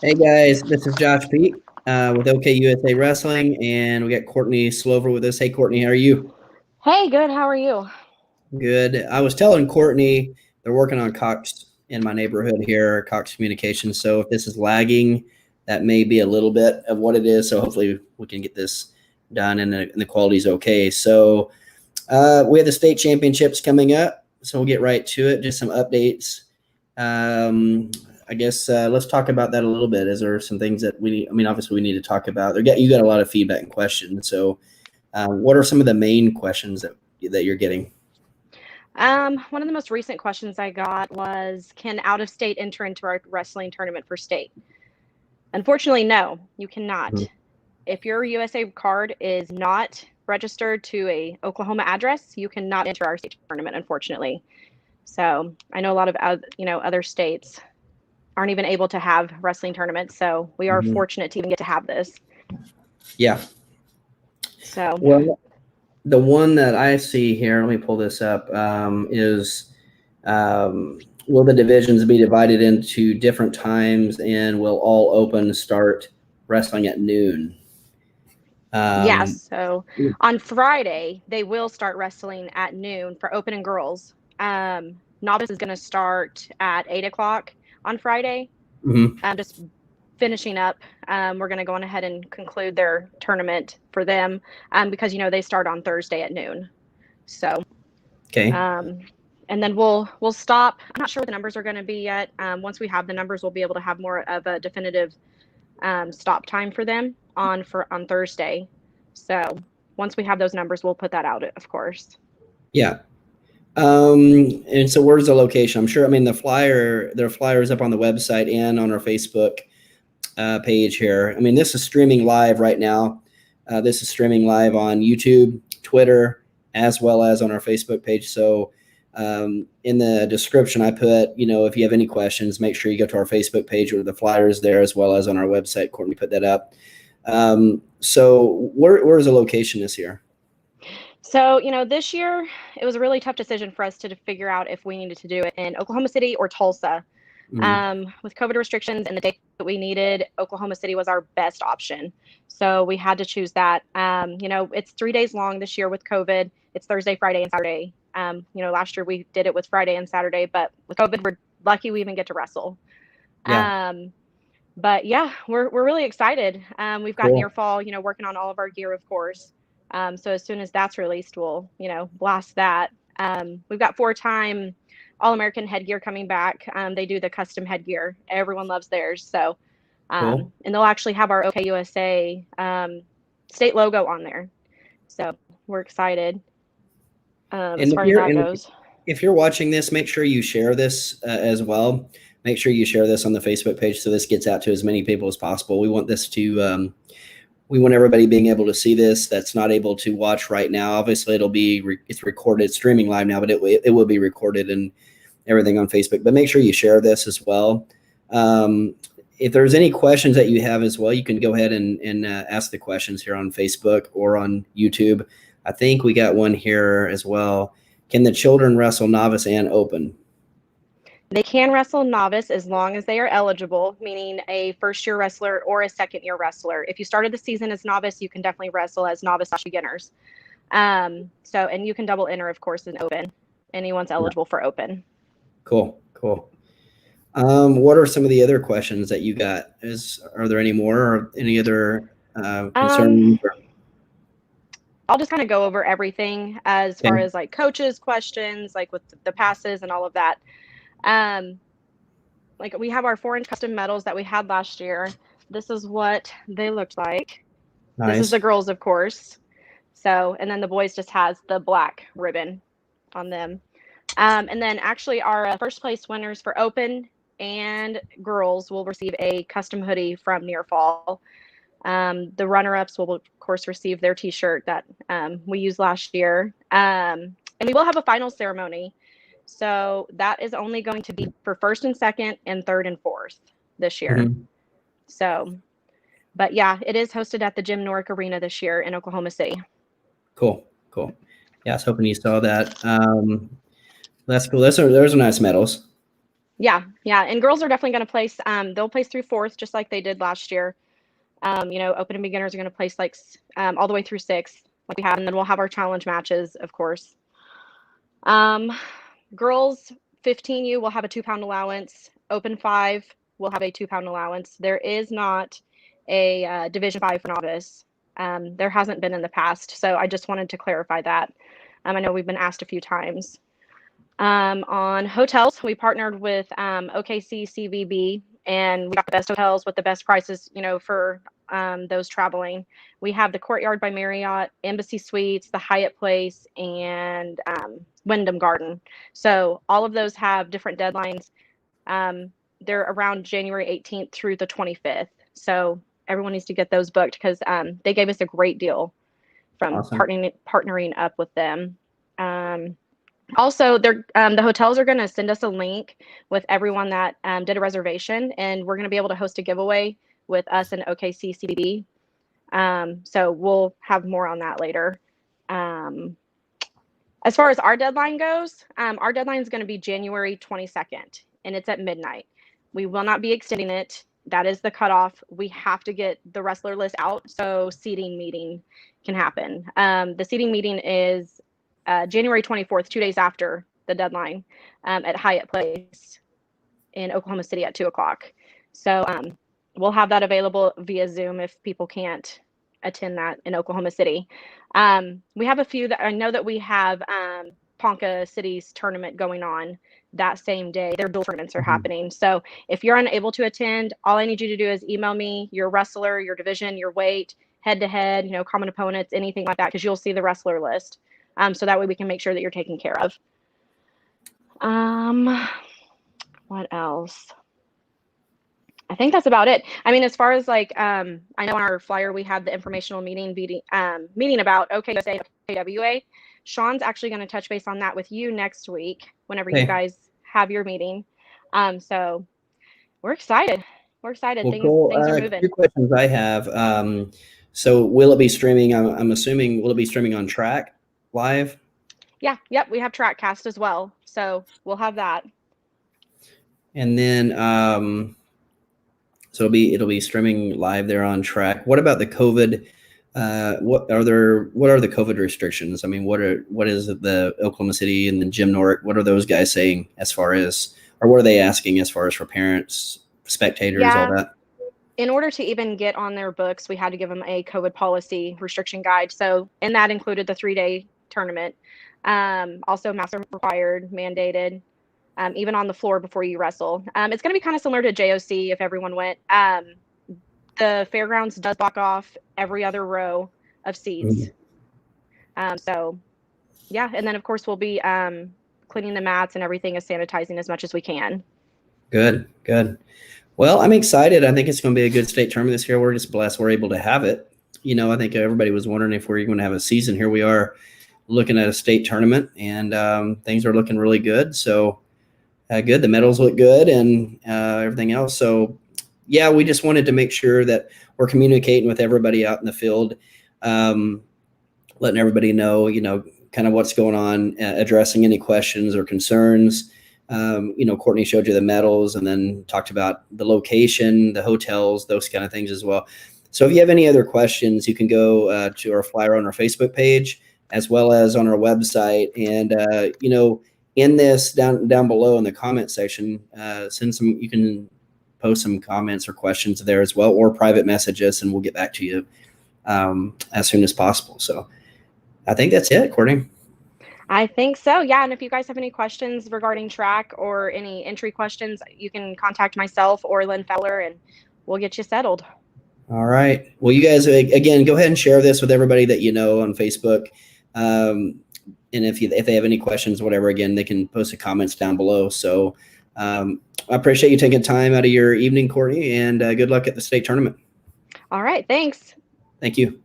Hey guys, this is Josh Pete with OKUSA Wrestling, and we got Courtney Slover with us. Hey Courtney, how are you? Hey, good. How are you? Good. I was telling Courtney they're working on Cox in my neighborhood here, Cox Communications. So if this is lagging, that may be a little bit of what it is. So hopefully we can get this done and the quality's okay. So we have the state championships coming up, so we'll get right to it. Just some updates. Um, I guess let's talk about that a little bit. Is there some things that we need? I mean, obviously we need to talk about. You got a lot of feedback and questions. So, what are some of the main questions that you're getting? One of the most recent questions I got was, can out of state enter into our wrestling tournament for state? Unfortunately, no, you cannot. Mhm. If your USA card is not registered to a Oklahoma address, you cannot enter our state tournament, unfortunately. So I know a lot of other states aren't even able to have wrestling tournaments. So we are Mhm. fortunate to even get to have this. Yeah. So Well, the one that I see here, let me pull this up, is will the divisions be divided into different times and will all open start wrestling at noon? yes, Um, so on Friday they will start wrestling at noon for open and girls. Novice is going to start at 8 o'clock on Friday. mhm. Just finishing up. We're going to go on ahead and conclude their tournament for them because they start on Thursday at noon. So Okay. um, and then we'll stop. I'm not sure what the numbers are going to be yet. Once we have the numbers, we'll be able to have more of a definitive stop time for them on Thursday. So once we have those numbers, we'll put that out, of course. Yeah. And so where's the location? I'm sure, I mean, there are flyers up on the website and on our Facebook page here. I mean, this is streaming live right now. This is streaming live on YouTube, Twitter, as well as on our Facebook page. So in the description, I put, if you have any questions, make sure you go to our Facebook page where the flyer is there, as well as on our website. Courtney put that up. So where is the location this year? So, this year it was a really tough decision for us to figure out if we needed to do it in Oklahoma City or Tulsa. Mm, With COVID restrictions and the date that we needed, Oklahoma City was our best option. So we had to choose that. It's 3 days long this year with COVID. It's Thursday, Friday, and Saturday. Last year we did it with Friday and Saturday, but with COVID, we're lucky we even get to wrestle. yeah, Um, but yeah, we're really excited. We've got Near cool. Fall, working on all of our gear, of course. So as soon as that's released, we'll blast that. We've got 4-time All-American headgear coming back. They do the custom headgear. Everyone loves theirs. So Cool. and they'll actually have our OKUSA state logo on there. So we're excited as And far as that goes. if you're watching this, make sure you share this as well. Make sure you share this on the Facebook page so this gets out to as many people as possible. We want this to we want everybody being able to see this that's not able to watch right now. Obviously, it's recorded, streaming live now, but it will be recorded and everything on Facebook. But make sure you share this as well. If there's any questions that you have as well, you can go ahead and ask the questions here on Facebook or on YouTube. I think we got one here as well. Can the children wrestle novice and open? They can wrestle novice as long as they are eligible, meaning a first-year wrestler or a second-year wrestler. If you started the season as novice, you can definitely wrestle as novice/beginners. And you can double enter, of course, in open. Anyone's Yeah. eligible for open. Cool. What are some of the other questions that you got? Are there any more or any other Um, concerns? I'll just kind of go over everything as far Okay. as like coaches' questions, like with the passes and all of that. Um, like we have our 4-inch custom medals that we had last year. This is what they looked like. This is the Nice. girls, of course. So, and then the boys just has the black ribbon on them. And then actually our first place winners for open and girls will receive a custom hoodie from Near Fall. The runner-ups will, of course, receive their T-shirt that we used last year. And we will have a final ceremony. So that is only going to be for first and second and third and fourth this year. Mhm. So, but yeah, it is hosted at the Jim Norick Arena this year in Oklahoma City. Cool. Yeah, I was hoping you saw that. That's cool. Those are nice medals. Yeah, yeah, and girls are definitely going to place. They'll place through fourth, just like they did last year. Open and beginners are going to place like all the way through sixth, like we have, and then we'll have our challenge matches, of course. Um, Girls 15U will have a 2 pound allowance. Open 5 will have a 2 pound allowance. There is not a Division 5 for novice. There hasn't been in the past, so I just wanted to clarify that. I know we've been asked a few times. On hotels, we partnered with OKC CVB, and we got the best hotels with the best prices, for those traveling. We have the Courtyard by Marriott, Embassy Suites, the Hyatt Place, and Wyndham Garden. So all of those have different deadlines. They're around January 18th through the 25th. So everyone needs to get those booked because they gave us a great deal from Awesome. partnering up with them. Also, the hotels are going to send us a link with everyone that did a reservation, and we're going to be able to host a giveaway with us and OKC CBB. So we'll have more on that later. As far as our deadline goes, our deadline is going to be January 22nd, and it's at midnight. We will not be extending it. That is the cutoff. We have to get the wrestler list out so seating meeting can happen. The seating meeting is January 24th, 2 days after the deadline, at Hyatt Place in Oklahoma City at 2 o'clock. So we'll have that available via Zoom if people can't attend that in Oklahoma City. We have a few that I know that we have Ponca City's tournament going on that same day. Their dual tournaments are happening. So if you're unable to attend, all I need you to do is email me your wrestler, your division, your weight, head to head, common opponents, anything like that, because you'll see the wrestler list. So that way we can make sure that you're taken care of. What else? I think that's about it. I mean, as far as I know on our flyer we have the informational meeting about OKUSA and OKWA. Sean's actually going to touch base on that with you next week whenever you guys have your meeting. So we're excited. We're excited. Well, things cool. are moving. Two questions I have. So will it be streaming? I'm assuming, will it be streaming on Track Live? Yeah. Yep. We have TrackCast as well. So we'll have that. And then, so it'll be streaming live there on Track. What about the COVID? What are the COVID restrictions? I mean, what is the Oklahoma City and then Jim Norick? What are those guys saying as far as, or what are they asking as far as for parents, spectators, all that? In order to even get on their books, we had to give them a COVID policy restriction guide. So, and that included the 3-day tournament. Also, masks are required, mandated, even on the floor before you wrestle. It's going to be kind of similar to JOC if everyone went. The fairgrounds does block off every other row of seats. So, yeah. And then, of course, we'll be cleaning the mats and everything is sanitizing as much as we can. Good. Well, I'm excited. I think it's going to be a good state tournament this year. We're just blessed we're able to have it. I think everybody was wondering if we're going to have a season. Here we are looking at a state tournament, and things are looking really good. So good. The medals look good and everything else. So, yeah, we just wanted to make sure that we're communicating with everybody out in the field, letting everybody know, kind of what's going on, addressing any questions or concerns. Courtney showed you the medals and then talked about the location, the hotels, those kind of things as well. So if you have any other questions, you can go to our flyer on our Facebook page as well as on our website. And, in this down below in the comment section, you can post some comments or questions there as well, or private message us and we'll get back to you as soon as possible. So I think that's it, Courtney. I think so. Yeah. And if you guys have any questions regarding track or any entry questions, you can contact myself or Lynn Feller and we'll get you settled. All right. Well, you guys, again, go ahead and share this with everybody that you know on Facebook. And if they have any questions, whatever, again, they can post the comments down below. So I appreciate you taking time out of your evening, Courtney, and good luck at the state tournament. All right. Thanks. Thank you.